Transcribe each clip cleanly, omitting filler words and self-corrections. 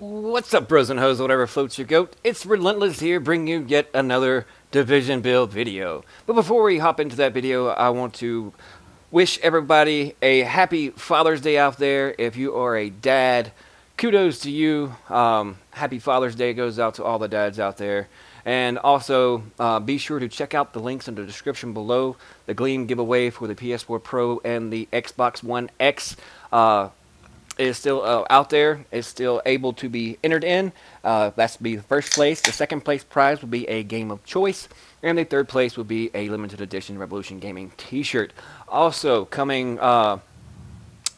What's up, bros and hoes, whatever floats your goat? It's Relentless here, bringing you yet another Division build video. But before we hop into that video, I want to wish everybody a happy Father's Day out there. If you are a dad, kudos to you. Happy Father's Day goes out to all the dads out there. And also, be sure to check out the links in the description below. The Gleam giveaway for the PS4 Pro and the Xbox One X is still out there. It's still able to be entered in. That's to be the first place. The second place prize will be a game of choice. And the third place will be a limited edition Revolution Gaming t-shirt. Also, coming up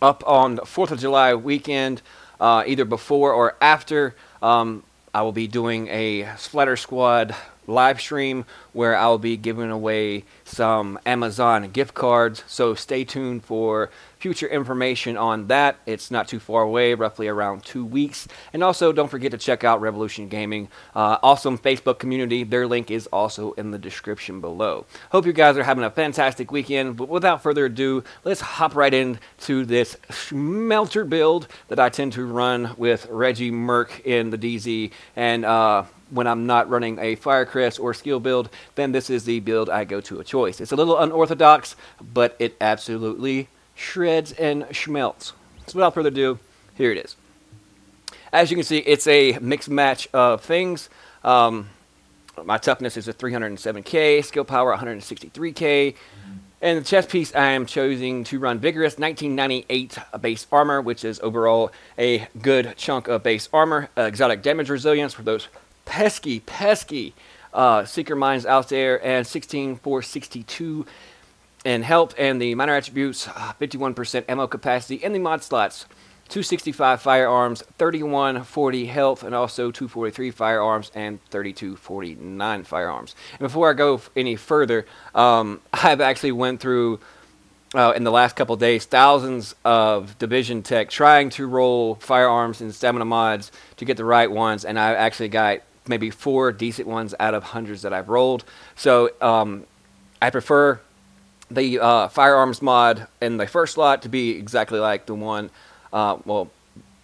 on 4th of July weekend, either before or after, I will be doing a Splatter Squad live stream where I'll be giving away some Amazon gift cards, so stay tuned for future information on that. It's not too far away, roughly around 2 weeks. And also, don't forget to check out Revolution Gaming, awesome Facebook community. Their link is also in the description below. Hope you guys are having a fantastic weekend, but without further ado, let's hop right into this smelter build that I tend to run with Reggie Merc in the DZ, and when I'm not running a Firecrest or skill build, then this is the build I go to a choice. It's a little unorthodox, but it absolutely shreds and schmelts. So without further ado, here it is. As you can see, it's a mixed match of things. My toughness is a 307k, skill power 163k, and the chest piece I am choosing to run Vigorous 1998 base armor, which is overall a good chunk of base armor. Exotic damage resilience for those pesky Seeker Mines out there, and 16,462 in health, and the minor attributes 51% ammo capacity in the mod slots, 265 firearms, 3140 health, and also 243 firearms and 3249 firearms. And before I go any further, I've actually went through in the last couple days thousands of Division tech trying to roll firearms and stamina mods to get the right ones, and I actually got maybe 4 decent ones out of hundreds that I've rolled. So I prefer the firearms mod in the first slot to be exactly like the one, well,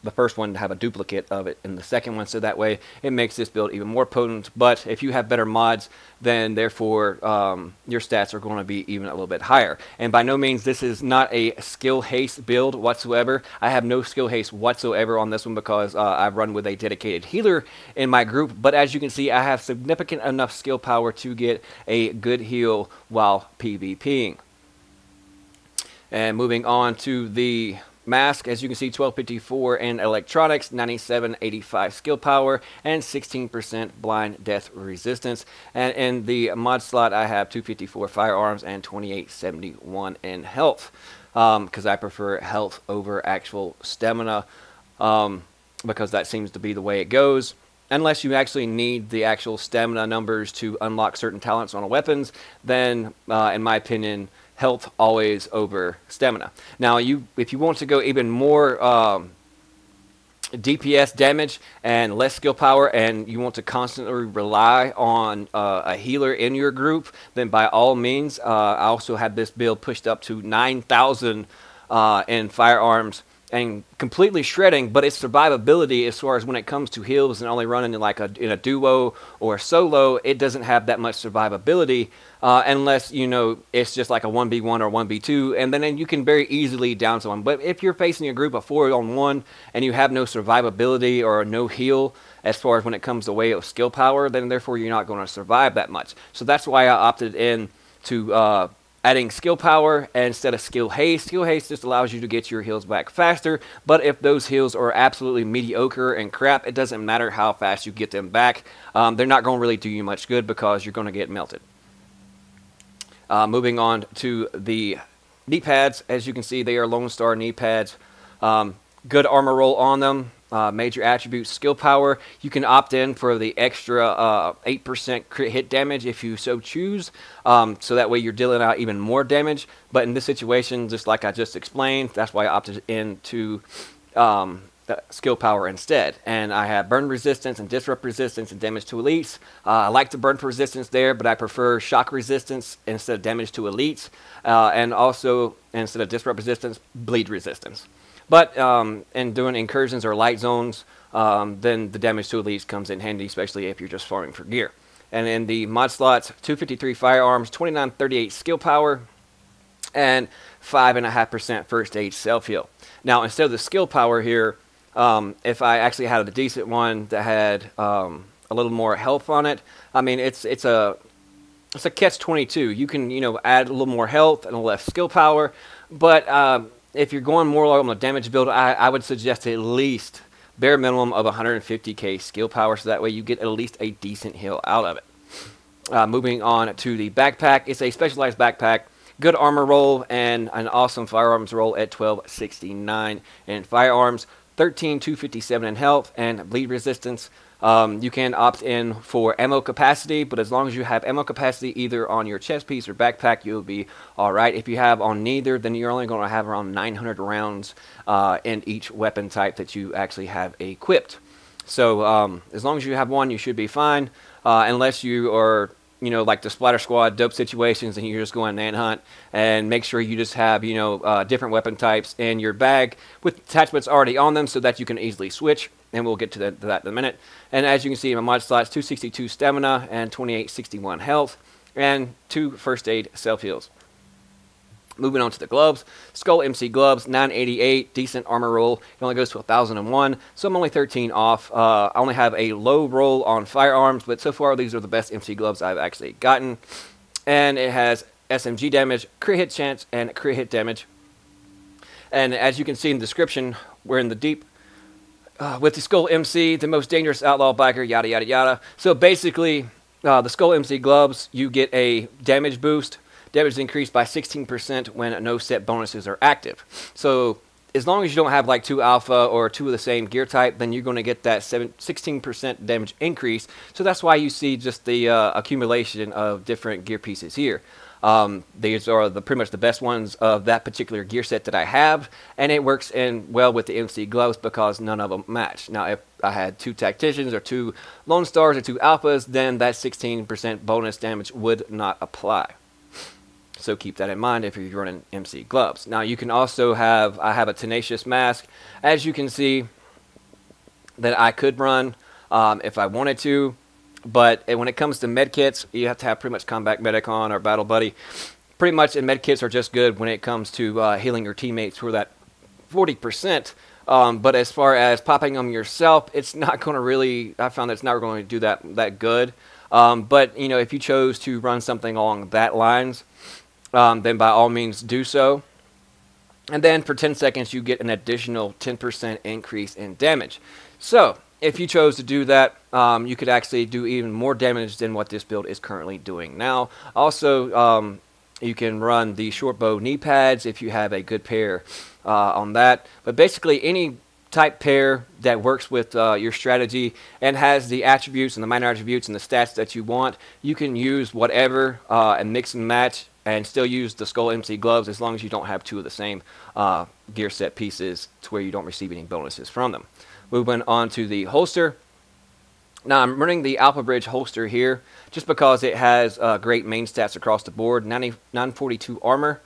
the first one to have a duplicate of it in the second one, so that way it makes this build even more potent. But if you have better mods, then therefore your stats are going to be even a little bit higher. And by no means this is not a skill haste build whatsoever. I have no skill haste whatsoever on this one because I've run with a dedicated healer in my group. But as you can see, I have significant enough skill power to get a good heal while PvPing. And moving on to the mask, as you can see, 1254 in electronics, 9785 skill power, and 16% blind death resistance. And in the mod slot, I have 254 firearms and 2871 in health, because I prefer health over actual stamina, because that seems to be the way it goes. Unless you actually need the actual stamina numbers to unlock certain talents on weapons, then, in my opinion, health always over stamina. Now, if you want to go even more DPS damage and less skill power, and you want to constantly rely on a healer in your group, then by all means, I also have this build pushed up to 9,000 in firearms and completely shredding, but its survivability as far as when it comes to heals and only running in a duo or solo, it doesn't have that much survivability unless, you know, it's just like a 1v1 or 1v2, and then you can very easily down someone. But if you're facing a group of 4-on-1 and you have no survivability or no heal as far as when it comes to way of skill power, then therefore you're not going to survive that much. So that's why I opted in to adding skill power instead of skill haste. Skill haste just allows you to get your heals back faster, but if those heals are absolutely mediocre and crap, it doesn't matter how fast you get them back. They're not going to really do you much good because you're going to get melted. Moving on to the knee pads. As you can see, they are Lone Star knee pads. Good armor roll on them. Major attributes, skill power. You can opt in for the extra 8% crit hit damage if you so choose, so that way you're dealing out even more damage. But in this situation, just like I just explained, that's why I opted into skill power instead. And I have burn resistance and disrupt resistance and damage to elites. I like the burn resistance there, but I prefer shock resistance instead of damage to elites, and also instead of disrupt resistance, bleed resistance. But in doing incursions or light zones, then the damage to elites comes in handy, especially if you're just farming for gear. And in the mod slots, 253 firearms, 2938 skill power, and 5.5% first aid self heal. Now, instead of the skill power here, if I actually had a decent one that had a little more health on it, I mean, it's a catch-22. You can, add a little more health and a little less skill power, but if you're going more on the damage build, I would suggest at least bare minimum of 150k skill power, so that way you get at least a decent heal out of it. Moving on to the backpack, it's a specialized backpack. Good armor roll and an awesome firearms roll at 1269 in firearms, 13,257 in health, and bleed resistance. You can opt in for ammo capacity, but as long as you have ammo capacity either on your chest piece or backpack, you'll be alright. If you have on neither, then you're only going to have around 900 rounds in each weapon type that you actually have equipped. So as long as you have one, you should be fine, unless you are like the Splatter Squad, dope situations, and you're just going manhunt, and make sure you just have, different weapon types in your bag with attachments already on them so that you can easily switch, and we'll get to that in a minute. And as you can see in my mod slots, 262 stamina and 2861 health, and 2 first aid self heals. Moving on to the gloves, Skull MC gloves, 988, decent armor roll. It only goes to 1001, so I'm only 13 off. I only have a low roll on firearms, but so far these are the best MC gloves I've actually gotten. And it has SMG damage, crit hit chance, and crit hit damage. And as you can see in the description, we're in the deep. With the Skull MC, the most dangerous outlaw biker, yada yada yada. So basically, the Skull MC gloves, you get a damage boost. Damage is increased by 16% when no set bonuses are active. So as long as you don't have like 2 alpha or 2 of the same gear type, then you're going to get that 16% damage increase. So that's why you see just the accumulation of different gear pieces here. These are pretty much the best ones of that particular gear set that I have, and it works in well with the MC gloves because none of them match. Now, if I had 2 tacticians or 2 lone stars or 2 alphas, then that 16% bonus damage would not apply. So keep that in mind if you're running MC gloves. Now you can also have, I have a tenacious mask, as you can see, that I could run if I wanted to, but when it comes to medkits, you have to have pretty much combat medic on or battle buddy. Pretty much, and medkits are just good when it comes to healing your teammates for that 40%. But as far as popping them yourself, it's not going to really, I found that it's not going to do that good. But if you chose to run something along that lines, then by all means do so. And then for 10 seconds you get an additional 10% increase in damage. So if you chose to do that, you could actually do even more damage than what this build is currently doing now. Also, you can run the short bow knee pads if you have a good pair on that. But basically any type pair that works with your strategy and has the attributes and the minor attributes and the stats that you want, you can use whatever and mix and match and still use the Skull MC gloves as long as you don't have 2 of the same gear set pieces to where you don't receive any bonuses from them. Moving on to the holster. Now I'm running the Alpha Bridge holster here just because it has great main stats across the board. 942 armor.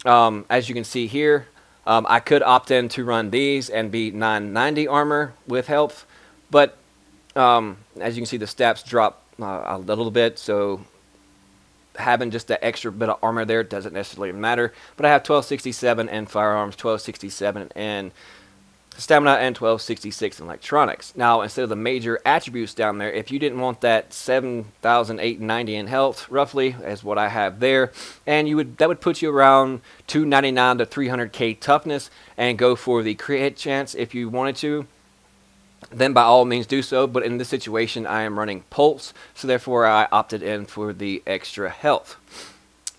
As you can see here, I could opt in to run these and be 990 armor with health, but as you can see the stats drop a little bit, so having just that extra bit of armor there doesn't necessarily matter. But I have 1267 in firearms, 1267 in stamina, and 1266 in electronics. Now, instead of the major attributes down there, if you didn't want that 7,890 in health, roughly, as what I have there, and that would put you around 299 to 300k toughness, and go for the crit hit chance if you wanted to, then by all means do so. But in this situation, I am running Pulse, so therefore I opted in for the extra health.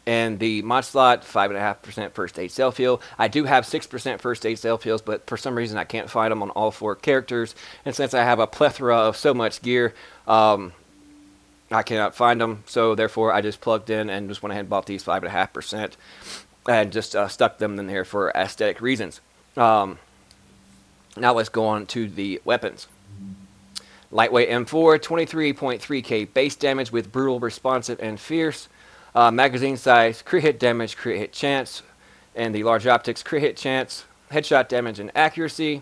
And the mod slot, 5.5% first aid self heal. I do have 6% first aid self heals, but for some reason I can't find them on all 4 characters. And since I have a plethora of so much gear, I cannot find them. So therefore I just plugged in and just went ahead and bought these 5.5% and just stuck them in there for aesthetic reasons. Now let's go on to the weapons. Lightweight M4, 23.3k base damage with brutal, responsive, and fierce. Magazine size, crit hit damage, crit hit chance, and the large optics, crit hit chance, headshot damage, and accuracy.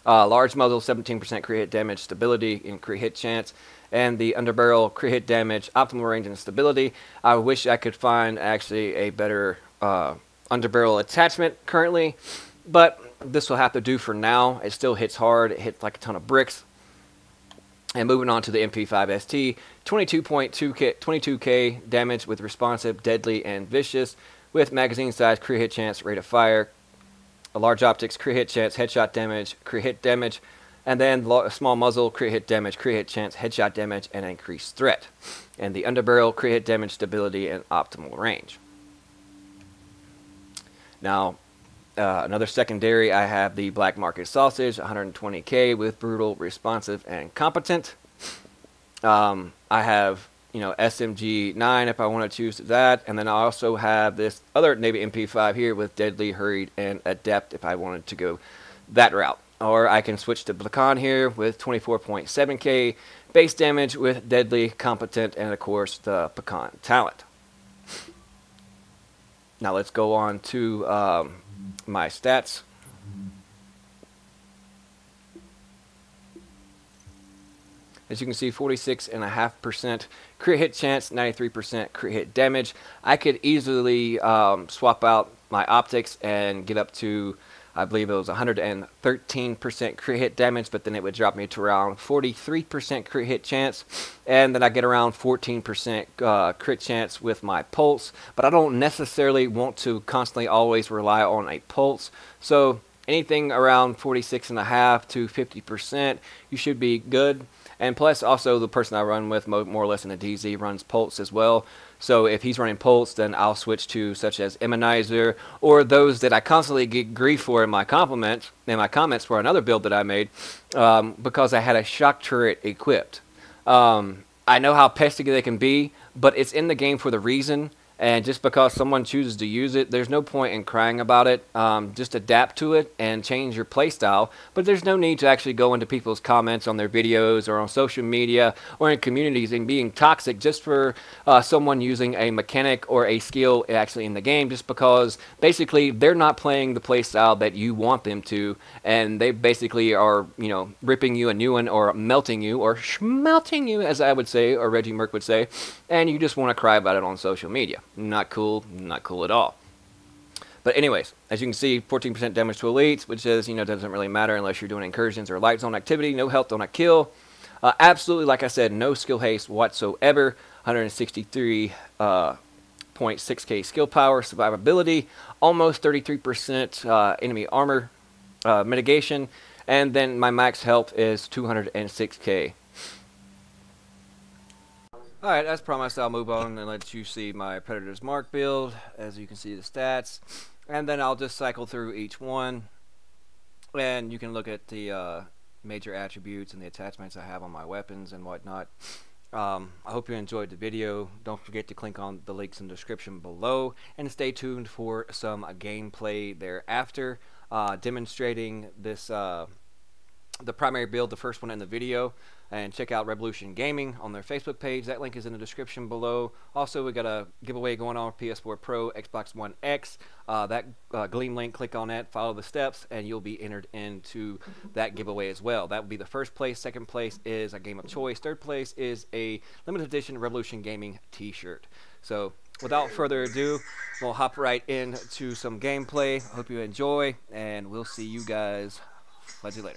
Large muzzle, 17% crit hit damage, stability, and crit hit chance. And the underbarrel, crit hit damage, optimal range, and stability. I wish I could find actually a better underbarrel attachment currently, but this will have to do for now. It still hits hard. It hits like a ton of bricks. And moving on to the MP5 ST, 22K damage with responsive, deadly, and vicious, with magazine size, crit hit chance, rate of fire, a large optics, crit hit chance, headshot damage, crit hit damage, and then small muzzle, crit hit damage, crit hit chance, headshot damage, and increased threat. And the underbarrel, crit hit damage, stability, and optimal range. Now, another secondary, I have the Black Market Sausage, 120K with brutal, responsive, and competent. I have, SMG 9 if I want to choose that, and then I also have this other Navy MP5 here with deadly, hurried, and adept if I wanted to go that route. Or I can switch to Blacan here with 24.7K base damage with deadly, competent, and of course the Pecan talent. Now let's go on to my stats. As you can see, 46.5% crit hit chance, 93% crit hit damage. I could easily swap out my optics and get up to, I believe it was 113% crit hit damage, but then it would drop me to around 43% crit hit chance, and then I get around 14% crit chance with my pulse, but I don't necessarily want to constantly always rely on a pulse, so anything around 46.5 to 50%, you should be good. And plus, also, the person I run with, more or less in a DZ, runs Pulse as well. So if he's running Pulse, then I'll switch to such as Immunizer, or those that I constantly get grief for in my comments for another build that I made, because I had a shock turret equipped. I know how pesky they can be, but it's in the game for the reason. And just because someone chooses to use it, there's no point in crying about it. Just adapt to it and change your playstyle. But there's no need to actually go into people's comments on their videos or on social media or in communities and being toxic just for someone using a mechanic or a skill actually in the game, just because basically they're not playing the playstyle that you want them to, and they basically are, ripping you a new one or melting you or schmelting you, as I would say, or Reggie Merck would say, and you just want to cry about it on social media. Not cool at all. But anyways, as you can see, 14% damage to elites, which is, doesn't really matter unless you're doing incursions or light zone activity. No health on a kill. Absolutely, like I said, no skill haste whatsoever. 163.6k skill power, survivability, almost 33% enemy armor mitigation, and then my max health is 206k. Alright, as promised, I'll move on and let you see my Predator's Mark build, as you can see the stats, and then I'll just cycle through each one, and you can look at the major attributes and the attachments I have on my weapons and whatnot. I hope you enjoyed the video. Don't forget to click on the links in the description below, and stay tuned for some gameplay thereafter, demonstrating this the primary build, the first one in the video. And check out Revolution Gaming on their Facebook page. That link is in the description below. Also, we got a giveaway going on with PS4 Pro, Xbox One X. That Gleam link, click on that, follow the steps, and you'll be entered into that giveaway as well. That will be the first place. Second place is a game of choice. Third place is a limited edition Revolution Gaming t-shirt. So without further ado, we'll hop right into some gameplay. Hope you enjoy, and we'll see you guys later.